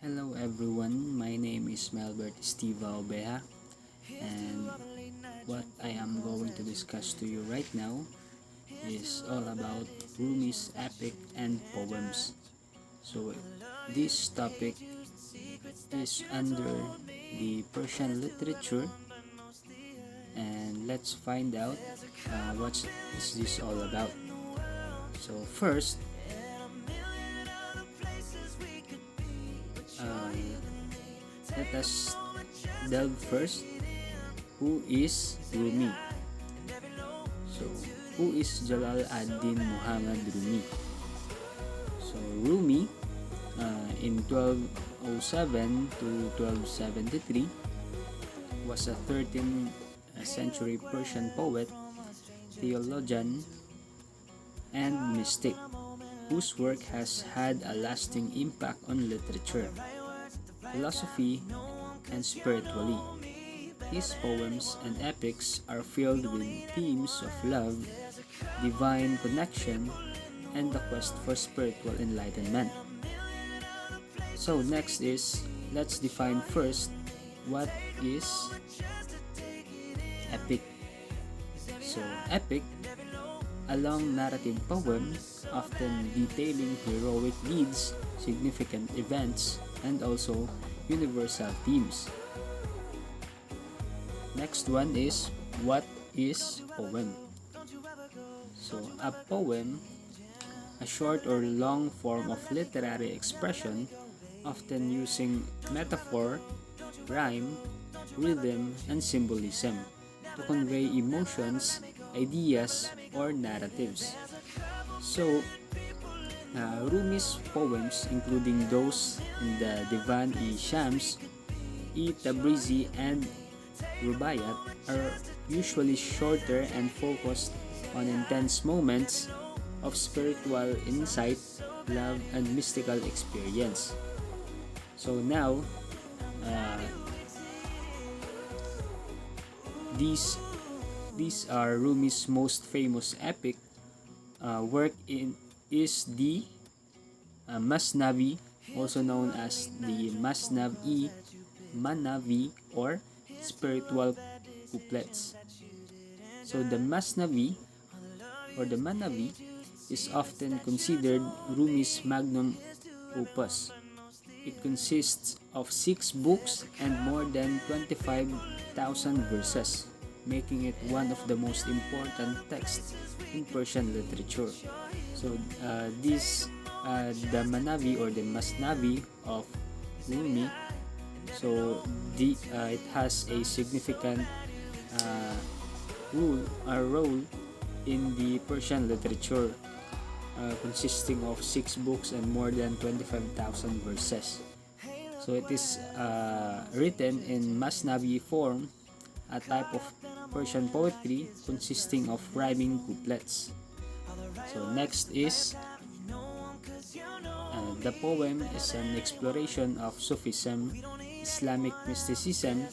Hello everyone, my name is Melbert Estiva Obeja, and what I am going to discuss to you right now is all about Rumi's epic and poems. So this topic is under the Persian literature, and let's find out what is this all about. So first, um, let us delve first. Who is Rumi? So, who is Jalal ad-Din Muhammad Rumi? So, Rumi, in 1207 to 1273, was a 13th century Persian poet, theologian, and mystic, whose work has had a lasting impact on literature, philosophy, and spirituality. His poems and epics are filled with themes of love, divine connection, and the quest for spiritual enlightenment. So next is, let's define first what is epic. So epic, a long narrative poem often detailing heroic deeds, significant events, and also universal themes. Next one is, what is poem? So a poem, a short or long form of literary expression, often using metaphor, rhyme, rhythm, and symbolism to convey emotions, ideas, or narratives. So, Rumi's poems, including those in the Divan-i-Shams, Tabrizi, and Rubaiyat, are usually shorter and focused on intense moments of spiritual insight, love, and mystical experience. So now, uh, these these are Rumi's most famous epic work in is the Masnavi, also known as the Masnavi, Manavi, or spiritual couplets. So the Masnavi or the Manavi is often considered Rumi's magnum opus. It consists of 6 books and more than 25,000 verses, making it one of the most important texts in Persian literature. So the Manavi or the Masnavi of Rumi, so it has a significant uh, role in the Persian literature, consisting of 6 books and more than 25,000 verses. So it is written in Masnavi form, a type of Persian poetry consisting of rhyming couplets. So next is, the poem is an exploration of Sufism, Islamic mysticism,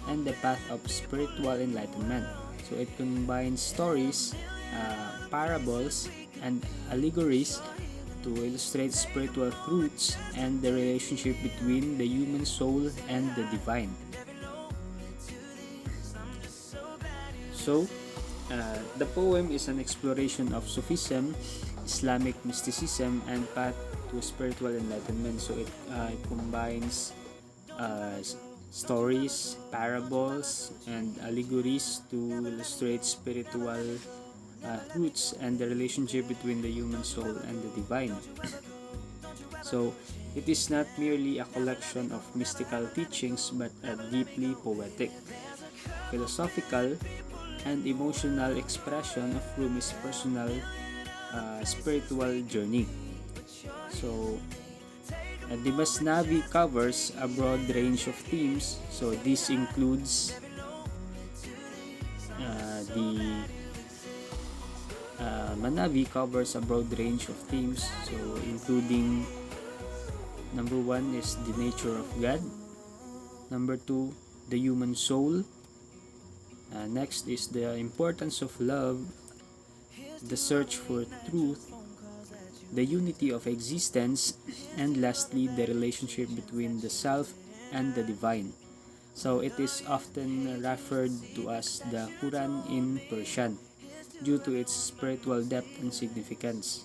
and the path of spiritual enlightenment. So it combines stories, parables, and allegories to illustrate spiritual truths and the relationship between the human soul and the divine. So, the poem is an exploration of Sufism, Islamic mysticism, and path to spiritual enlightenment. So it combines stories, parables, and allegories to illustrate spiritual truths and the relationship between the human soul and the divine. So, it is not merely a collection of mystical teachings but a deeply poetic, philosophical, and emotional expression of Rumi's personal spiritual journey. So, the Masnavi covers a broad range of themes. So, this includes the Manavi covers a broad range of themes, so including number 1 is the nature of God, number 2 the human soul, next is the importance of love, the search for truth, the unity of existence, and lastly, the relationship between the self and the divine. So it is often referred to as the Quran in Persian due to its spiritual depth and significance.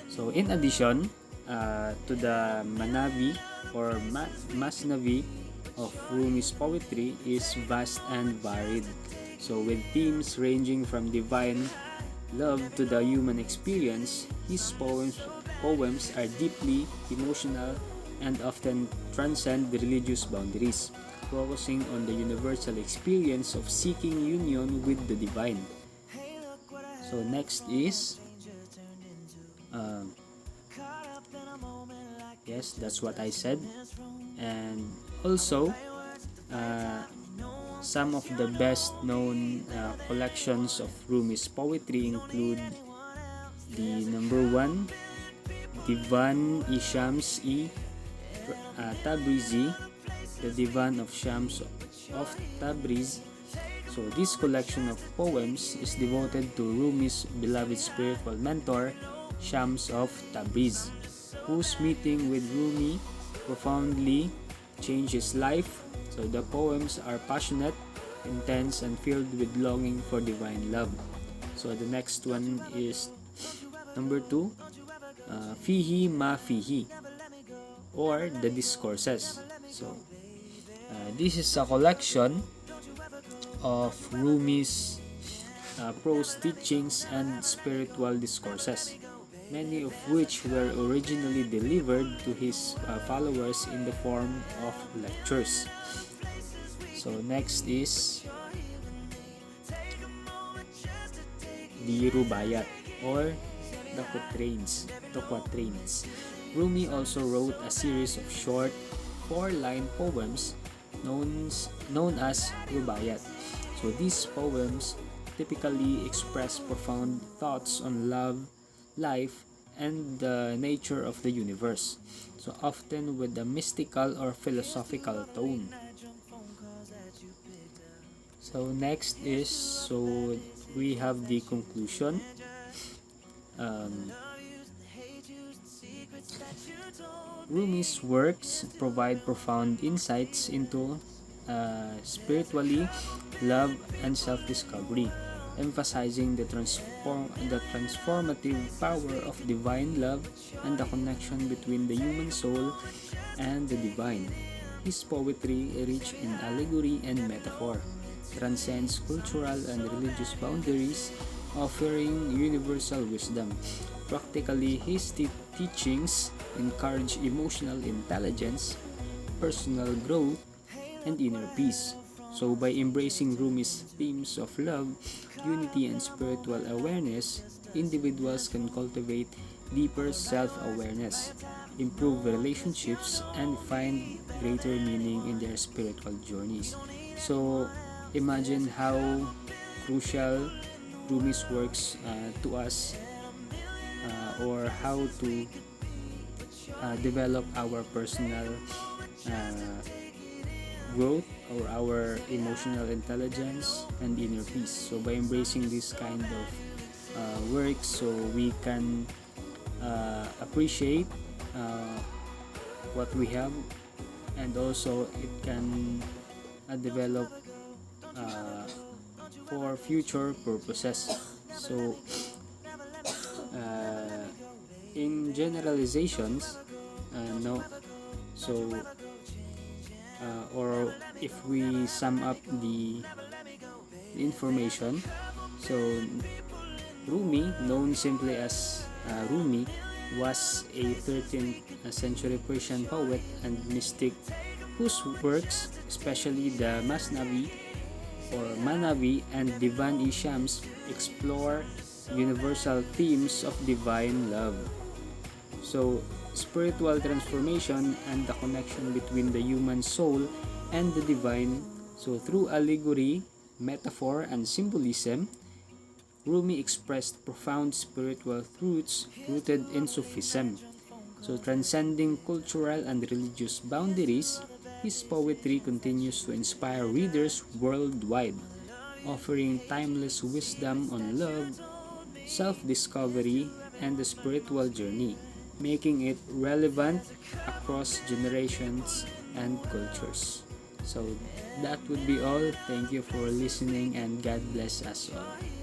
So in addition to the Manavi or Masnavi of Rumi's poetry is vast and varied. So with themes ranging from divine love to the human experience, his poems are deeply emotional and often transcend the religious boundaries, focusing on the universal experience of seeking union with the divine. So next is yes, that's what I said. And also uh, some of the best known collections of Rumi's poetry include the number one, Divan-i-Shams-i Tabrizi, the Divan of Shams of Tabriz. So this collection of poems is devoted to Rumi's beloved spiritual mentor, Shams of Tabriz, whose meeting with Rumi profoundly changed his life. So the poems are passionate, intense, and filled with longing for divine love. So the next one is number 2, Fihi Ma Fihi, or the Discourses. So this is a collection of Rumi's prose teachings and spiritual discourses, many of which were originally delivered to his followers in the form of lectures. So next is the Rubaiyat or the quatrains. Rumi also wrote a series of short 4-line poems known as Rubaiyat. So these poems typically express profound thoughts on love, life, and the nature of the universe, so often with a mystical or philosophical tone. So next is, so we have the conclusion. Rumi's works provide profound insights into spiritually, love, and self-discovery, emphasizing the transformative power of divine love and the connection between the human soul and the divine. His poetry, rich in allegory and metaphor, transcends cultural and religious boundaries, offering universal wisdom. Practically, his teachings encourage emotional intelligence, personal growth, and inner peace. So by embracing Rumi's themes of love, unity, and spiritual awareness, individuals can cultivate deeper self-awareness, improve relationships, and find greater meaning in their spiritual journeys. So imagine how crucial Rumi's works to us, or how to develop our personal growth or our emotional intelligence and inner peace. So by embracing this kind of work, so we can appreciate what we have, and also it can develop for future purposes. So in generalizations, no, so or if we sum up the information, so Rumi, known simply as Rumi, was a 13th century Persian poet and mystic whose works, especially the Masnavi or Manavi and Divan-i-Shams, explore universal themes of divine love. So, spiritual transformation and the connection between the human soul and the divine. So, through allegory, metaphor, and symbolism, Rumi expressed profound spiritual truths rooted in Sufism. So, transcending cultural and religious boundaries, his poetry continues to inspire readers worldwide, offering timeless wisdom on love, self-discovery, and the spiritual journey, making it relevant across generations and cultures. So that would be all. Thank you for listening and God bless us all.